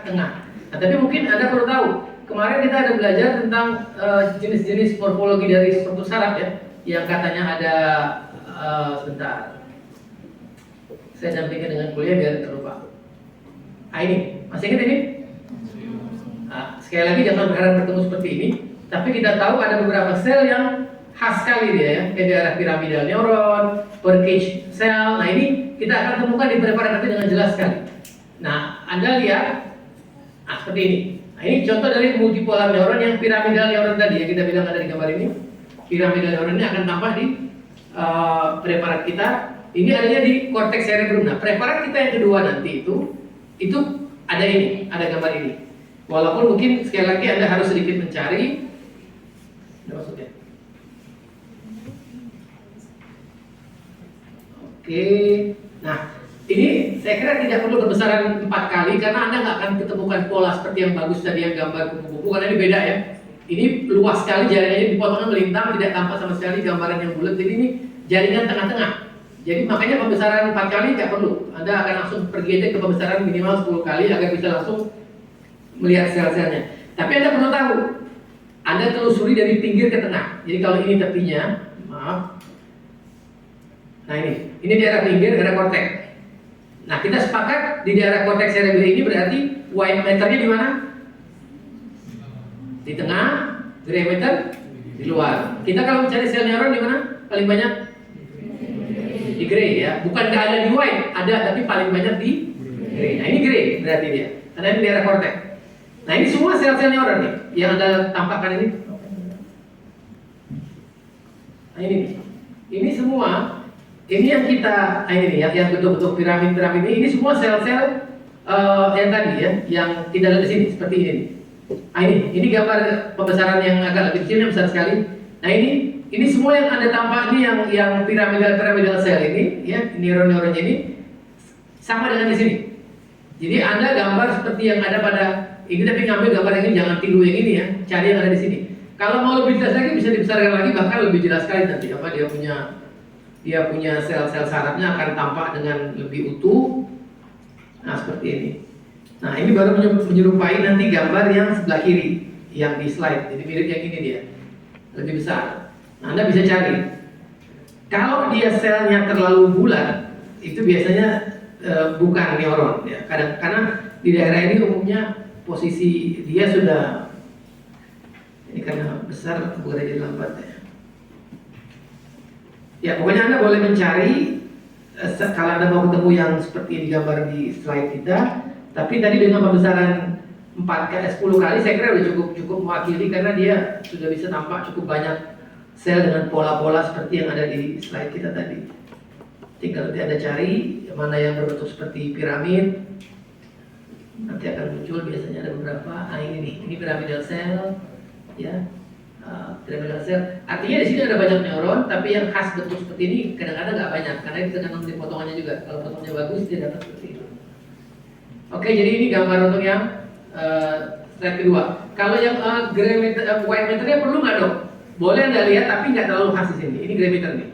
tengah. Nah, tapi mungkin Anda perlu tahu, kemarin kita ada belajar tentang jenis-jenis morfologi dari struktur saraf ya, yang katanya ada sebentar. Saya dampingin dengan kuliah biar tidak lupa. Nah, ini, masih ingat ini? Nah, sekali lagi jangan berharap bertemu seperti ini, tapi kita tahu ada beberapa sel yang khas sekali dia ya, kayak daerah piramidal neuron, Purkinje sel. Nah, ini kita akan temukan di preparat nanti dengan jelas sekali. Nah, Anda lihat, nah seperti ini. Nah, ini contoh dari multipolar neuron yang piramidal neuron tadi yang kita bilang ada di gambar ini. Piramidal neuron ini akan tampak di preparat kita. Ini adanya di korteks cerebrum. Nah, preparat kita yang kedua nanti itu ada ini, ada gambar ini. Walaupun mungkin sekali lagi Anda harus sedikit mencari. Ada maksudnya? Oke. Nah, ini saya kira tidak perlu berbesaran 4 kali karena Anda nggak akan ketemukan pola seperti yang bagus tadi yang gambar kupu-kupu karena ini beda ya. Ini luas sekali jaringannya, dipotongnya melintang, tidak tampak sama sekali gambaran yang bulat. Jadi ini jaringan tengah-tengah. Jadi makanya pembesaran 4 kali tidak perlu. Anda akan langsung pergi aja ke pembesaran minimal 10 kali agar bisa langsung melihat sel-selnya. Tapi Anda perlu tahu, Anda telusuri dari pinggir ke tengah. Jadi kalau ini tepinya, maaf. Nah ini daerah pinggir, daerah korteks. Nah kita sepakat di daerah korteks cerebral ini berarti white matternya di mana? Di tengah, gray matter di luar. Kita kalau mencari sel neuron di mana? Paling banyak di gray ya, bukan nggak ada di white, ada tapi paling banyak di gray. Nah ini gray berarti dia, karena ini daerah korteks. Nah ini semua sel-sel neuron nih yang Anda tampakkan ini. Nah ini semua, ini yang kita, ini yang betul-betul piramid ini semua sel-sel yang tadi ya, yang tidak ada di sini seperti ini. Nah ini gambar pembesaran yang agak lebih kecil, yang besar sekali. Nah ini semua yang Anda tampak ini yang piramidal sel ini ya, neuron-neuronnya ini sama dengan di sini. Jadi Anda gambar seperti yang ada pada ini, tapi ngambil gambar yang ini, jangan tiru yang ini ya, cari yang ada di sini. Kalau mau lebih jelas lagi bisa dibesarkan lagi, bahkan lebih jelas sekali nanti apa dia punya sel-sel sarafnya akan tampak dengan lebih utuh. Nah seperti ini. Nah ini baru menyerupai nanti gambar yang sebelah kiri yang di slide. Jadi mirip yang ini dia, lebih besar. Nah, Anda bisa cari. Kalau dia selnya terlalu bulat, itu biasanya bukan neuron ya. Karena di daerah ini umumnya posisi dia sudah, ini karena besar bukan jadi lambat ya. Ya pokoknya Anda boleh mencari kalau Anda mau ketemu yang seperti digambar di slide kita. Tapi tadi dengan pembesaran 10 kali saya kira sudah cukup mewakili karena dia sudah bisa tampak cukup banyak sel dengan pola-pola seperti yang ada di slide kita tadi. Tinggal nanti Anda cari mana yang berbentuk seperti piramid. Nanti akan muncul biasanya ada beberapa. Nah ini piramidal sel ya. Piramidal sel. Artinya di sini ada banyak neuron, tapi yang khas bentuk seperti ini kadang-kadang nggak banyak karena itu tergantung dari potongannya juga. Kalau potongnya bagus dia dapat seperti itu. Oke, jadi ini gambar untuk yang slide kedua. Kalau yang gray matter, white matternya perlu nggak dok? Boleh Anda lihat, tapi nggak terlalu khas di sini. Ini gray matter nih.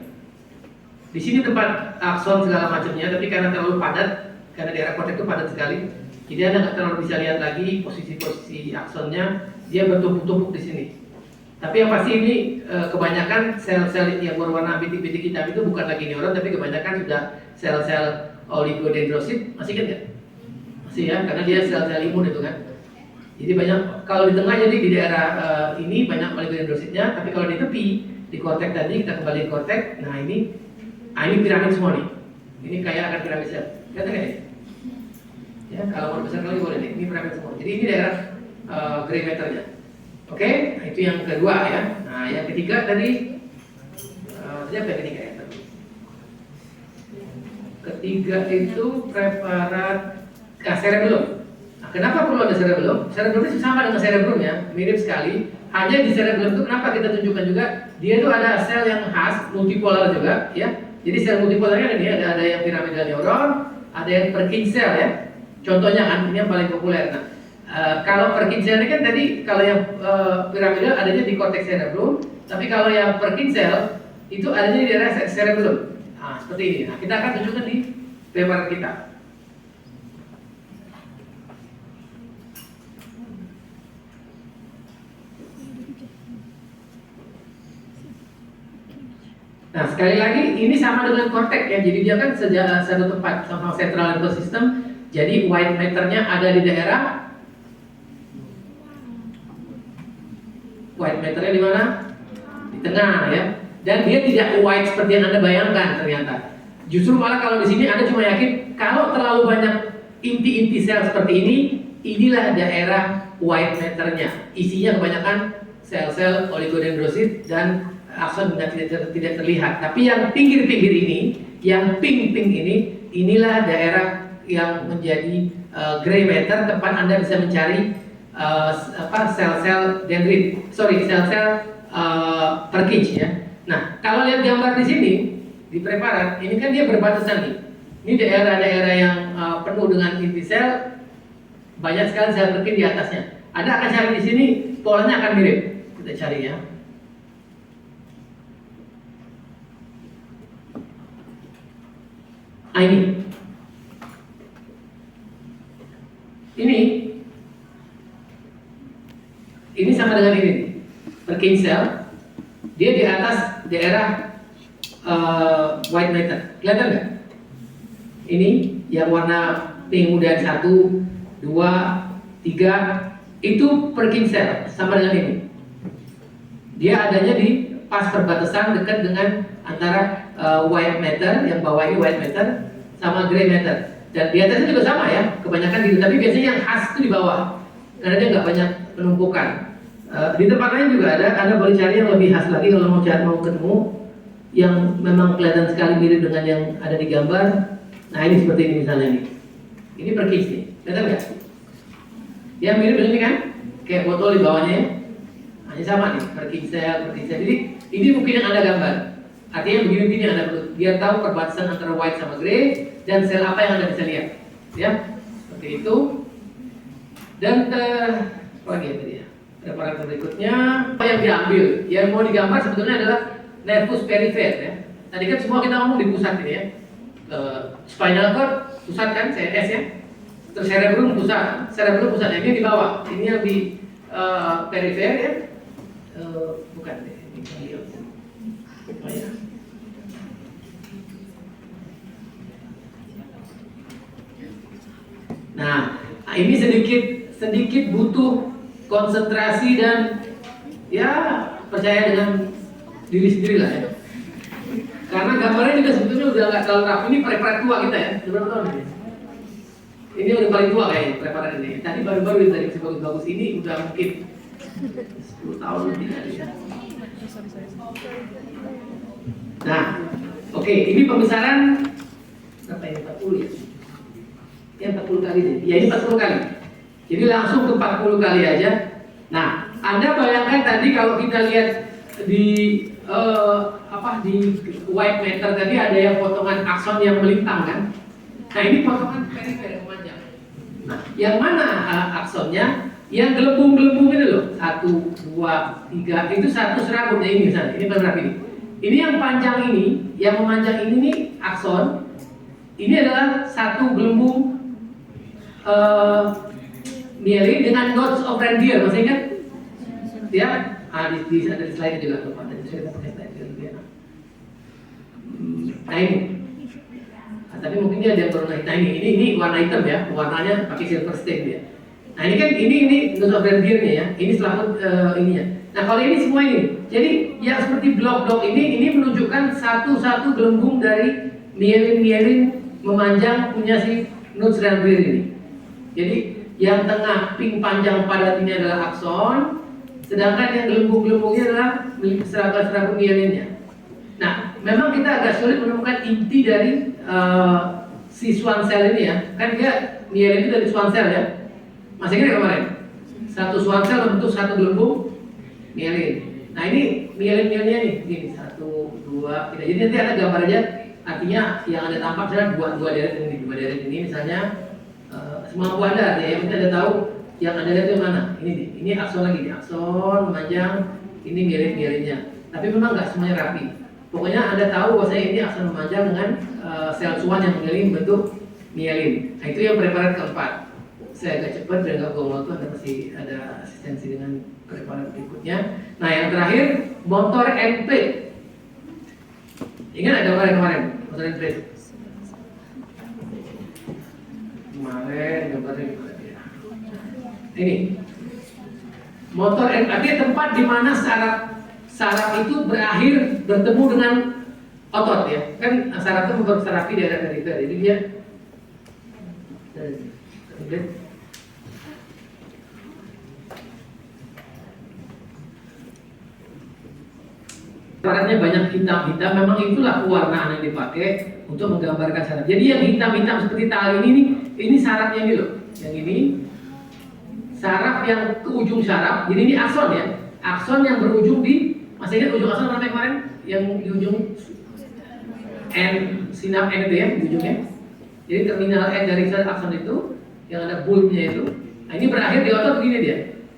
Di sini tempat akson segala macamnya, tapi karena terlalu padat, karena daerah korteks itu padat sekali, jadi Anda nggak terlalu bisa lihat lagi posisi-posisi aksonnya. Dia bertumpuk-tumpuk di sini. Tapi yang pasti ini kebanyakan sel-sel yang berwarna bintik-bintik hitam itu bukan lagi neuron, tapi kebanyakan sudah sel-sel oligodendrosit. Masih ingat nggak? Masih ya, karena dia sel-sel imun itu kan. Jadi banyak, kalau di tengah jadi di daerah ini banyak oligodendrositnya, tapi kalau di tepi, di korteks tadi kita kembali ke korteks. Nah ini piramid semua nih. Ini kayak akan piramid sel. Lihat nggak ya? Ya, kalau mau besar lagi boleh nih. Ini piramid semua. Jadi ini daerah gray matternya. Oke, nah itu yang kedua ya. Nah yang ketiga tadi, siapa yang ketiga ya? Ketiga itu preparat cerebellum. Nah, kenapa perlu ada cerebellum? Cerebellum itu sama dengan cerebrum ya, mirip sekali. Hanya di cerebellum itu kenapa kita tunjukkan juga, dia itu ada sel yang khas, multipolar juga ya. Jadi sel multipolarnya ada yang piramidal neuron, ada yang Purkinje sel ya. Contohnya kan, ini yang paling populer. Nah, kalau Purkinje sel ini kan tadi, kalau yang piramidal adanya di korteks cerebrum, tapi kalau yang Purkinje sel itu adanya di daerah cerebellum. Nah, seperti ini. Nah, kita akan tunjukkan di paper kita. Nah, sekali lagi ini sama dengan cortex ya. Jadi dia kan satu tempat sama central nervous system. Jadi white matternya ada di daerah white matternya di mana? Di tengah ya. Dan dia tidak white seperti yang Anda bayangkan ternyata. Justru malah kalau di sini Anda cuma yakin kalau terlalu banyak inti-inti sel seperti ini, inilah daerah white matternya. Isinya kebanyakan sel-sel oligodendrosit dan akson tidak terlihat. Tapi yang pinggir-pinggir ini, yang pink-pink ini, inilah daerah yang menjadi gray matter, tempat Anda bisa mencari sel-sel dendrit, sel-sel Purkinje ya. Nah, kalau lihat gambar di sini di preparat, ini kan dia berbatasan nih. Ini daerah-daerah yang penuh dengan inti sel, banyak sekali sel Purkinje di atasnya. Anda akan cari di sini, polanya akan mirip. Kita cari ya. Nah, ini sama dengan ini Purkinje cell, dia di atas daerah white matter. Kelihatan nggak? Ini yang warna pink muda 1, 2, 3 itu Purkinje cell, sama dengan ini. Dia adanya di pas perbatasan dekat dengan antara white matter, yang bawah ini white matter sama gray matter. Dan di atasnya juga sama ya, kebanyakan gitu. Tapi biasanya yang khas itu di bawah, karena dia nggak banyak penumpukan. Di tempat lain juga ada. Anda boleh cari yang lebih khas lagi kalau mau ketemu yang memang kelihatan sekali mirip dengan yang ada di gambar. Nah, ini seperti ini misalnya nih. Ini Purkinje nih, kelihatan nggak? Ya mirip dengan ini kan? Kayak botol di bawahnya ya. Nah, ini sama nih, Purkinje. Jadi ini mungkin yang Anda gambar. Artinya begini-begini Anda perlu biar tahu perbatasan antara white sama gray dan sel apa yang Anda bisa lihat. Ya, seperti itu. Dan apa lagi ya tadi ya? Preparat berikutnya apa yang diambil? Yang mau digambar sebetulnya adalah nervus perifer ya. Tadi kan semua kita ngomong di pusat ini ya. Spinal cord pusat kan, CNS ya. Terus cerebrum pusat, ini di bawah. Ini yang di perifer ya. Bukan deh, ini lihat. Nah, ini sedikit butuh konsentrasi dan ya percaya dengan diri sendiri lah ya. Karena gambarnya juga sebetulnya udah nggak terlalu rapi. Ini preparat tua kita ya, berapa tahun ini? Ini udah paling tua kayaknya preparat ini. Tadi baru-baru dari bagus-bagus ini udah mungkin 10 tahun lebih kali ya. Nah, oke, ini pembesaran berapa ini? 40 ya? Ya 40 kali deh. Ya ini 40 kali. Jadi langsung ke 40 kali aja. Nah, Anda bayangkan tadi kalau kita lihat di di white matter tadi ada yang potongan akson yang melintang kan? Nah, ini potongan perifer memanjang. Nah, yang mana aksonnya? Yang gelembung-gelembung ini loh. 1, 2, 3 itu satu serabutnya ini misalnya. Ini berapa ini? Ini yang panjang ini, yang memanjang ini nih akson. Ini adalah satu gelembung mielin dengan nodes of reindeer, masih ingat? Ya, ada di slide juga lupa. Tadi saya pakai slide juga. Nah ini, tapi mungkin dia ada yang berwarna hitam. Nah ini warna hitam ya, warnanya pakai silver stain dia. Nah ini kan ini nodes of reindeer-nya ya. Ini selaput ininya. Nah kalau ini semua ini, jadi yang seperti blok-blok ini menunjukkan satu-satu gelembung dari mielin memanjang punya si nodes reindeer ini. Jadi yang tengah pink panjang padat ini adalah akson, sedangkan yang gelembung-gelembungnya adalah serabut mielinnya. Nah, memang kita agak sulit menemukan inti dari si Schwann cell ini ya. Kan dia mielin itu dari Schwann cell ya. Masih ingat kemarin? Satu Schwann cell membentuk satu gelembung mielin. Nah ini mielin-mielinnya nih, ini 1, 2, 3. Jadi nanti ada gambar aja. Artinya yang ada tampak adalah dua deret ini misalnya. Semampu Anda, ya, yang Anda tahu yang Anda lihat itu mana? Ini akson lagi, akson memanjang, ini mielin-mielinnya. Tapi memang nggak semuanya rapi. Pokoknya Anda tahu bahwasanya ini akson memanjang dengan sel Schwann yang mengelilingi bentuk mielin. Nah itu yang preparat keempat. Saya agak cepat dan nggak gol waktu, Anda masih ada asistensi dengan preparat berikutnya. Nah yang terakhir motor and plate. Ingat ada kemarin motor entry kemarin gambarnya gimana dia? Ini motor artinya tempat di mana saraf itu berakhir bertemu dengan otot ya, kan saraf itu mempersarafi daerah perifer, jadi dia warnanya banyak hitam-hitam, memang itulah pewarnaan yang dipakai untuk menggambarkan saraf. Jadi yang hitam-hitam seperti tali ini sarafnya ini loh, yang ini saraf yang ke ujung saraf. Jadi ini akson ya, akson yang berujung di, masih ingat ujung akson apa kemarin? Yang di ujung N, sinap N itu ya, di ujungnya. Jadi terminal N dari akson itu, yang ada bulbnya itu. Nah ini berakhir di otot begini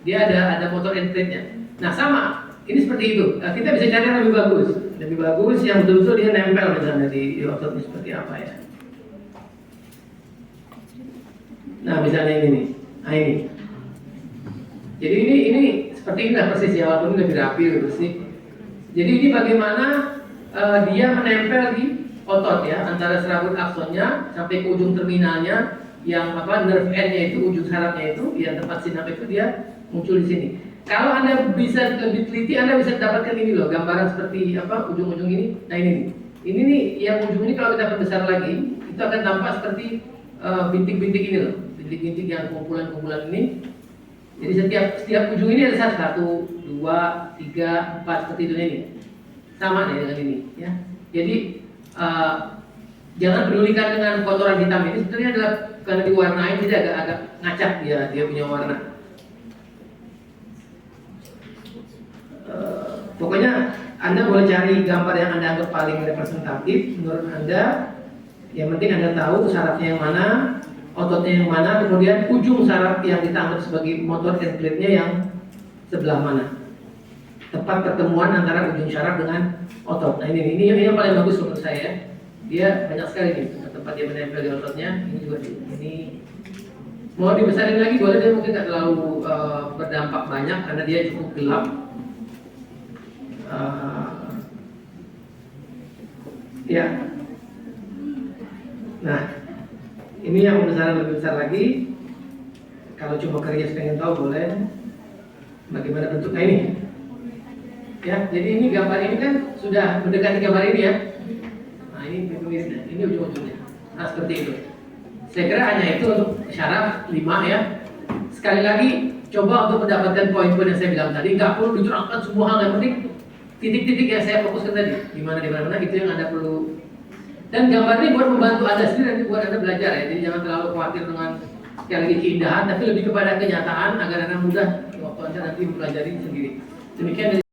dia ada motor end-plate-nya. Nah sama, ini seperti itu. Nah, kita bisa cari yang lebih bagus yang betul-betul dia nempel misalnya di ototnya seperti apa ya. Nah misalnya ini nih, nah ini. Jadi ini seperti inilah persis ya, walaupun lebih rapi, lebih bersih. Jadi ini bagaimana dia menempel di otot ya, antara serabut aksonnya sampai ke ujung terminalnya, yang nerve end-nya itu, ujung sarafnya itu, yang tempat sinap itu dia muncul di sini. Kalau Anda bisa lebih teliti, Anda bisa dapatkan ini loh, gambaran seperti ujung-ujung ini. Nah ini nih, yang ujung ini kalau kita perbesar lagi, itu akan tampak seperti bintik-bintik ini loh, bintik-bintik yang kumpulan-kumpulan ini. Jadi setiap ujung ini ada 1, 2, 3, 4 seperti itu ini. Sama nih dengan ini ya. Jadi jangan pedulikan dengan kotoran hitam ini, sebenarnya adalah karena diwarnai, jadi agak ngacak dia punya warna. Pokoknya Anda boleh cari gambar yang Anda anggap paling representatif menurut Anda. Yang penting Anda tahu sarafnya yang mana, ototnya yang mana, kemudian ujung saraf yang kita anggap sebagai motor end plate-nya yang sebelah mana. Tepat pertemuan antara ujung saraf dengan otot. Nah ini yang paling bagus menurut saya. Dia banyak sekali nih tempat dia menempel di ototnya. Ini juga ini mau dibesarin lagi boleh, dia mungkin nggak terlalu berdampak banyak karena dia cukup gelap. Ya. Nah, ini yang besar lebih besar lagi. Kalau cuma kerja pengen tahu boleh. Bagaimana bentuknya ini? Ya, jadi ini gambar ini kan sudah mendekati gambar ini ya. Nah ini mirip-miripnya, ini ujung-ujungnya. Nah seperti itu. Saya kira hanya itu untuk syaraf 5 ya. Sekali lagi coba untuk mendapatkan poin-poin yang saya bilang tadi. Nggak perlu diterangkan semua hal, yang penting titik-titik yang saya fokuskan tadi. Di mana itu yang Anda perlu. Dan gambar ini buat membantu Anda sendiri, nanti buat Anda belajar ya. Jadi jangan terlalu khawatir dengan sekali lagi keindahan, tapi lebih kepada kenyataan agar Anda mudah waktu Anda nanti mempelajari sendiri. Demikian.